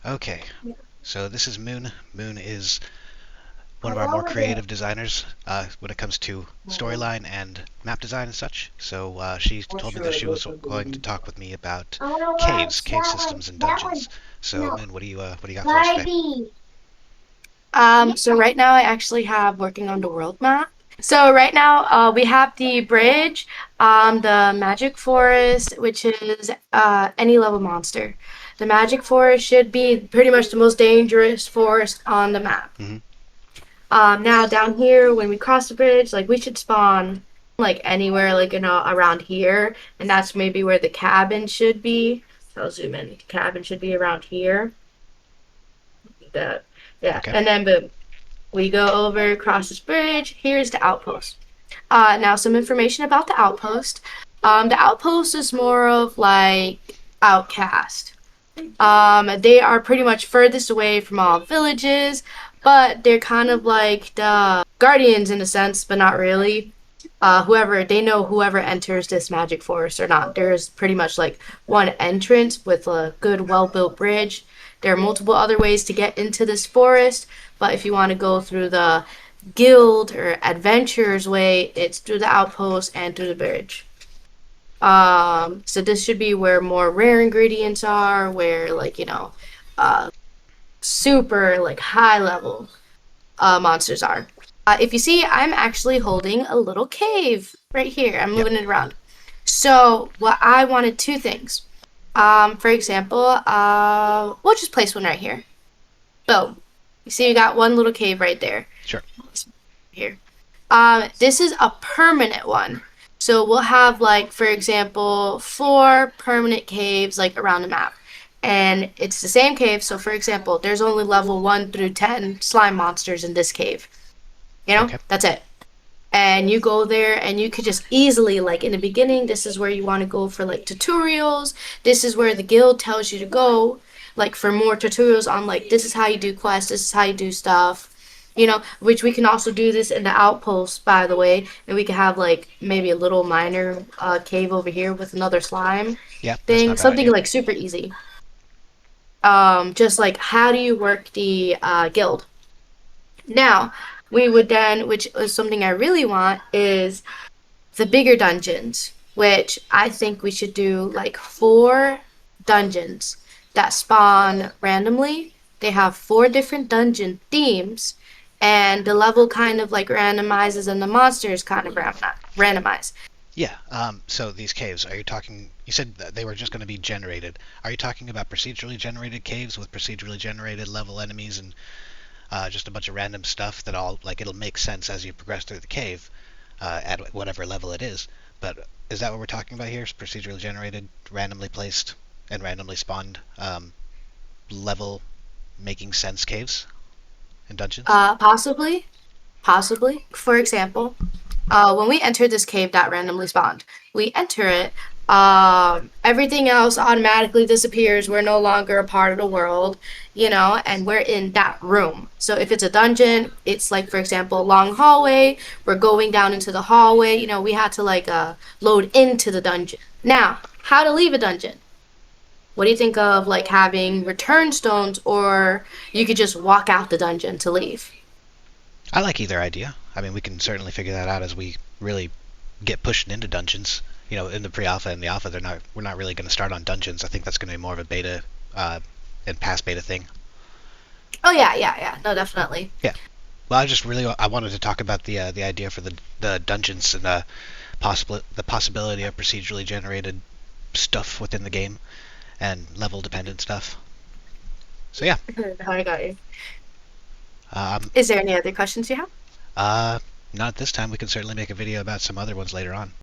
Okay, so this is Moon. Moon is one of our more creative designers when it comes to storyline and map design and such. So she told me that she was going to talk with me about caves, cave systems, and dungeons. So Moon, what do you got for us today? So right now I actually have working on the world map. So right now we have the bridge, the magic forest, which is any level monster. The magic forest should be pretty much the most dangerous forest on the map. Hmm. Now down here, when we cross the bridge, like we should spawn like anywhere, like around here, and that's maybe where the cabin should be. So I'll zoom in. The cabin should be around here. That, yeah, Okay. and then boom, we go over, cross this bridge. Here's the outpost. Now some information about the outpost. The outpost is more of like outcast. They are pretty much furthest away from all villages, but they're kind of like the guardians in a sense, but not really. Whoever enters this magic forest or not. There's pretty much like one entrance with a good, well-built bridge. There are multiple other ways to get into this forest, but if you want to go through the guild or adventurers way, it's through the outpost and through the bridge. So this should be where more rare ingredients are, where uh, super like high level monsters are. If you see, I'm actually holding a little cave right here. I'm Yep. moving it around. So what I wanted two things. For example, we'll just place one right here. Boom. You see, you got one little cave right there. Sure. Here. This is a permanent one. So we'll have like, for example, 4 permanent caves like around the map. And it's the same cave. So for example, there's only level 1 through 10 slime monsters in this cave. Okay. That's it. And you go there and you could just easily, like in the beginning, this is where you want to go for like tutorials. This is where the guild tells you to go, like for more tutorials on like this is how you do quests, this is how you do stuff. Which we can also do this in the outpost, by the way, and we can have like maybe a little minor cave over here with another slime Yeah, that's not thing, a bad something idea. like super easy. Just like how do you work the guild? Now, we would then, which is something I really want, is the bigger dungeons, which I think we should do like 4 dungeons that spawn randomly. They have 4 different dungeon themes, and the level kind of like randomizes, and the monsters kind of randomize. Yeah. So these caves, are you talking? You said that they were just going to be generated. Are you talking about procedurally generated caves with procedurally generated level enemies and just a bunch of random stuff that all like it'll make sense as you progress through the cave at whatever level it is. But is that what we're talking about here? Is procedurally generated, randomly placed, and randomly spawned level making sense caves and dungeons? Possibly, possibly. For example, when we enter this cave that randomly spawned, we enter it. Everything else automatically disappears. We're no longer a part of the world, and we're in that room. So if it's a dungeon, it's like, for example, a long hallway. We're going down into the hallway. We had to like load into the dungeon. Now, how to leave a dungeon? What do you think of like having return stones, or you could just walk out the dungeon to leave? I like either idea. I mean, we can certainly figure that out as we really get pushing into dungeons. In the pre-alpha and the alpha, we're not really going to start on dungeons. I think that's going to be more of a beta uh, and past beta thing. Oh yeah, yeah, yeah. No, definitely. Yeah. Well, I wanted to talk about the idea for the dungeons and the possibility of procedurally generated stuff within the game and level dependent stuff. So yeah. I got you. Um, Is there any other questions you have? uh, Not this time. We can certainly make a video about some other ones later on.